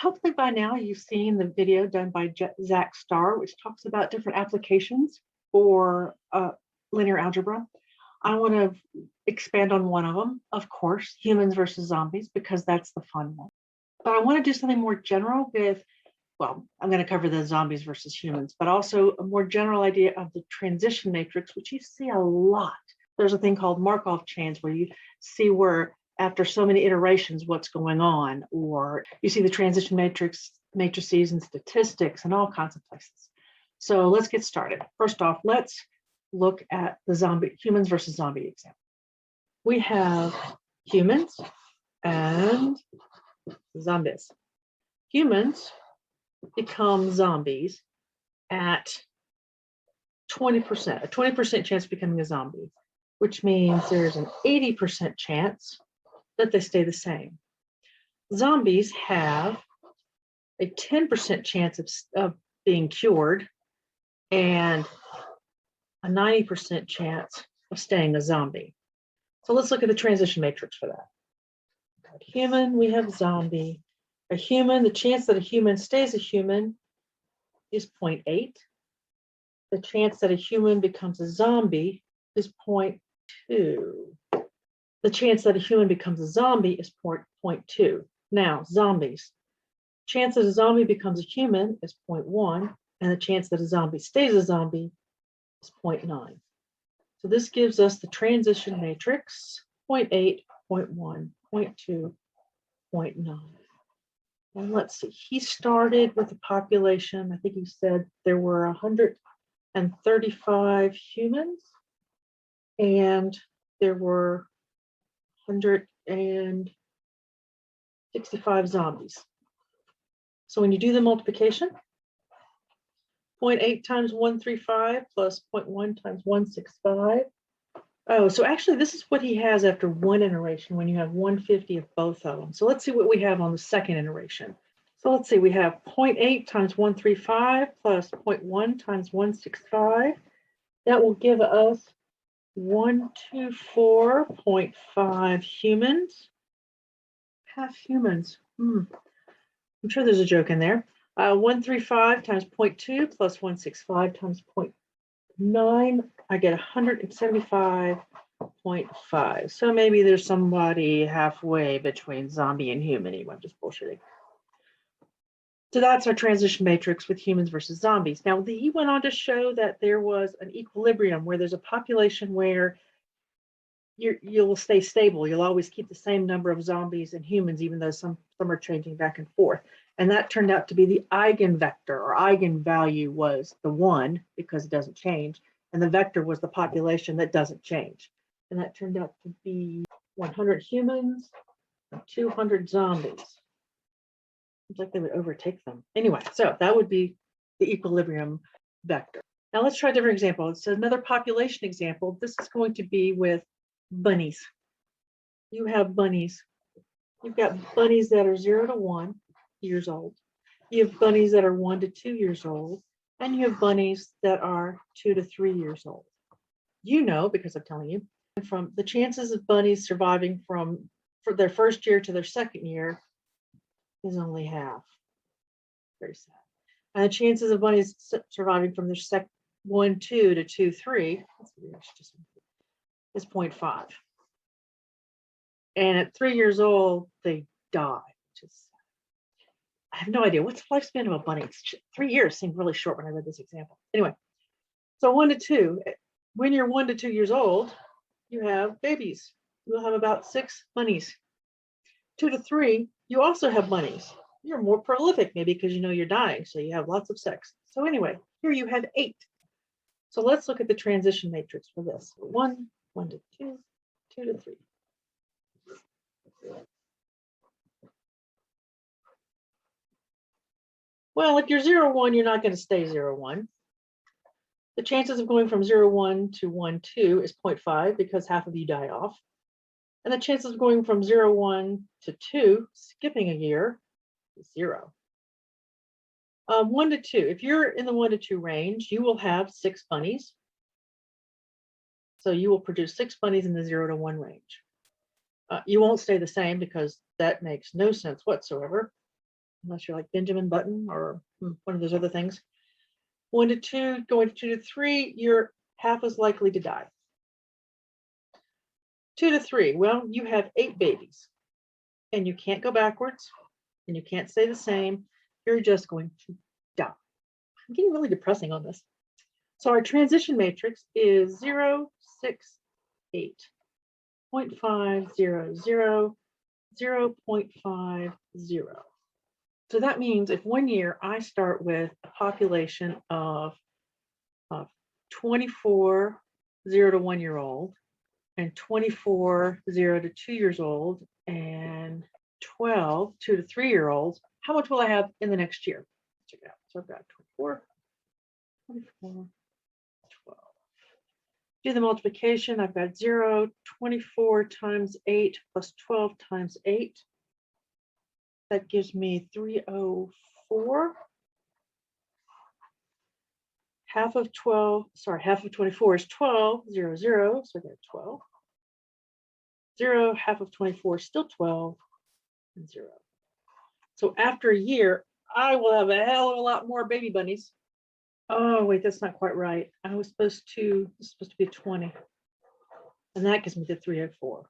hopefully by now you've seen the video done by Zach Starr, which talks about different applications for linear algebra. I want to expand on one of them, of course, humans versus zombies, because that's the fun one. But I want to do something more general with, well, I'm going to cover the zombies versus humans, but also a more general idea of the transition matrix, which you see a lot. There's a thing called Markov chains where you see where after so many iterations, what's going on, or you see the transition matrices and statistics and all kinds of places. So let's get started. First off, let's look at the humans versus zombie example. We have humans and zombies. Humans become zombies at 20%, a 20% chance of becoming a zombie, which means there's an 80% chance that they stay the same. Zombies have a 10% chance of being cured and a 90% chance of staying a zombie. So let's look at the transition matrix for that. Human, we have zombie. A human, the chance that a human stays a human is 0.8. The chance that a human becomes a zombie is 0.2. The chance that a human becomes a zombie is 0.2. Now, zombies. Chance that a zombie becomes a human is 0.1, and the chance that a zombie stays a zombie is 0.9. So this gives us the transition matrix, 0.8, 0.1, 0.2, 0.9. And let's see, he started with a population, I think he said there were 135 humans, and there were 165 zombies. So when you do the multiplication, 0.8 times 135 plus 0.1 times 165. Oh, so actually this is what he has after one iteration when you have 150 of both of them. So let's see what we have on the second iteration. So let's see, we have 0.8 times 135 plus 0.1 times 165. That will give us 124.5 humans. Half humans. I'm sure there's a joke in there. 135 times 0.2 plus 165 times 0.9. I get 175.5. So maybe there's somebody halfway between zombie and human. I'm just bullshitting. So that's our transition matrix with humans versus zombies. Now, he went on to show that there was an equilibrium where there's a population where you'll stay stable. You'll always keep the same number of zombies and humans, even though some are changing back and forth. And that turned out to be the eigenvector, or eigenvalue was the 1 because it doesn't change. And the vector was the population that doesn't change. And that turned out to be 100 humans and 200 zombies. Seems like they would overtake them. Anyway, so that would be the equilibrium vector. Now let's try a different example. It's another population example. This is going to be with bunnies. You have bunnies. You've got bunnies that are 0 to 1 years old. You have bunnies that are 1 to 2 years old. And you have bunnies that are 2 to 3 years old. You know, because I'm telling you, from the chances of bunnies surviving from their first year to their second year is only half. Very sad. And the chances of bunnies surviving from their 1, 2 to 2, 3 is 0.5. And at 3 years old, they die. I have no idea. What's the lifespan of a bunny? 3 years seemed really short when I read this example. Anyway, so 1 to 2. When you're 1 to 2 years old, you have babies. You'll have about 6 bunnies. 2 to 3, you also have bunnies. You're more prolific, maybe because you know you're dying, so you have lots of sex. So anyway, here you have 8. So let's look at the transition matrix for this. 1, 1 to 2, 2 to 3. Well, if you're 0, 1, you're not going to stay 0, 1. The chances of going from 0, 1 to 1, 2 is 0.5 because half of you die off. And the chances of going from 0, 1 to 2, skipping a year, is 0. 1 to 2, if you're in the 1 to 2 range, you will have 6 bunnies. So you will produce 6 bunnies in the 0 to 1 range. You won't stay the same because that makes no sense whatsoever. unless you're like Benjamin Button or one of those other things. 1 to 2, going to 2 to 3, you're half as likely to die. 2 to 3, well, you have 8 babies and you can't go backwards and you can't stay the same. You're just going to die. I'm getting really depressing on this. So our transition matrix is 0, 6, 8, 0.5, 0, 0, 0.5, 0. So that means if 1 year I start with a population of 24 0 to 1 year old, and 24 0 to 2 years old, and 12 2 to 3 year olds, how much will I have in the next year? Check it out. So I've got 24, 12. Do the multiplication. I've got 0, 24 times 8 plus 12 times 8. That gives me 304. Half of 24 is 12, 0, 0. So I got 12. 0, half of 24 is still 12, and 0. So after a year, I will have a hell of a lot more baby bunnies. Oh, wait, that's not quite right. This is supposed to be 20. And that gives me the 304.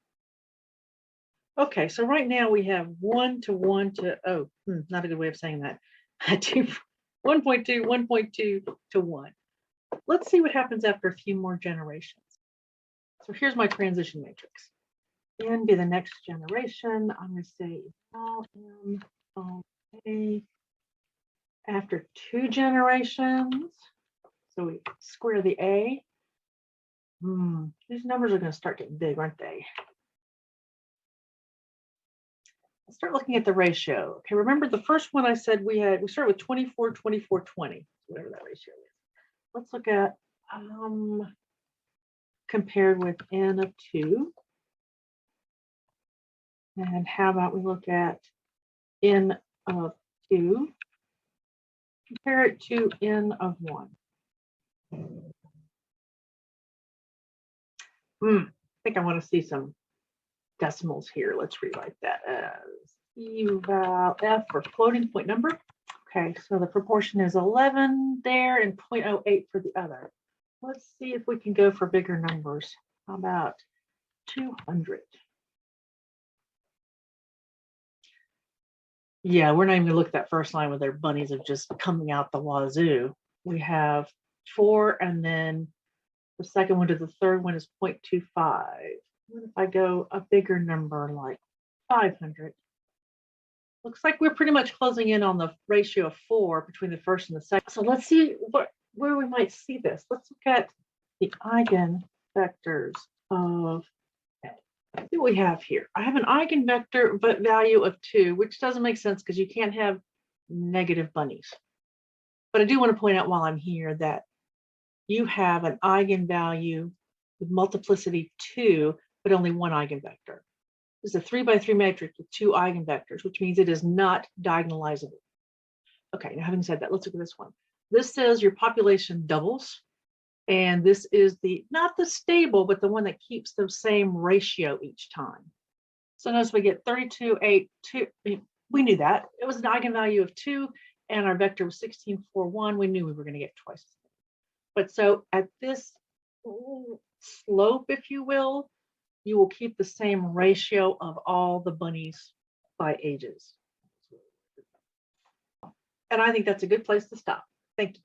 Okay, so right now we have 1 to 1 to, not a good way of saying that. 1.2, 1.2 to 1. Let's see what happens after a few more generations. So here's my transition matrix. N be the next generation. I'm going to say okay. After 2 generations, so we square the A. These numbers are going to start getting big, aren't they? Let's start looking at the ratio. Okay, remember the first one I said we started with 24, 24, 20, whatever that ratio is. Let's look at compared with N of 2. And how about we look at N of 2, compare it to N of 1. I think I want to see some decimals here. Let's rewrite that as eval F for floating point number. Okay, so the proportion is 11 there and 0.08 for the other. Let's see if we can go for bigger numbers. How about 200? Yeah, we're not even gonna look at that first line where their bunnies are just coming out the wazoo. We have 4, and then the second one to the third one is 0.25. What if I go a bigger number like 500? Looks like we're pretty much closing in on the ratio of 4 between the first and the second. So let's see where we might see this. Let's look at the eigenvectors of what do we have here? I have an eigenvector but value of 2, which doesn't make sense because you can't have negative bunnies. But I do want to point out while I'm here that you have an eigenvalue with multiplicity 2, but only one eigenvector. This is a 3 by 3 matrix with 2 eigenvectors, which means it is not diagonalizable. Okay, now having said that, let's look at this one. This says your population doubles. And this is not the stable, but the one that keeps the same ratio each time. So notice we get 32, 8, 2. We knew that. It was an eigenvalue of 2, and our vector was 16, 4, 1. We knew we were going to get twice. But so at this slope, if you will keep the same ratio of all the bunnies by ages. And I think that's a good place to stop. Thank you.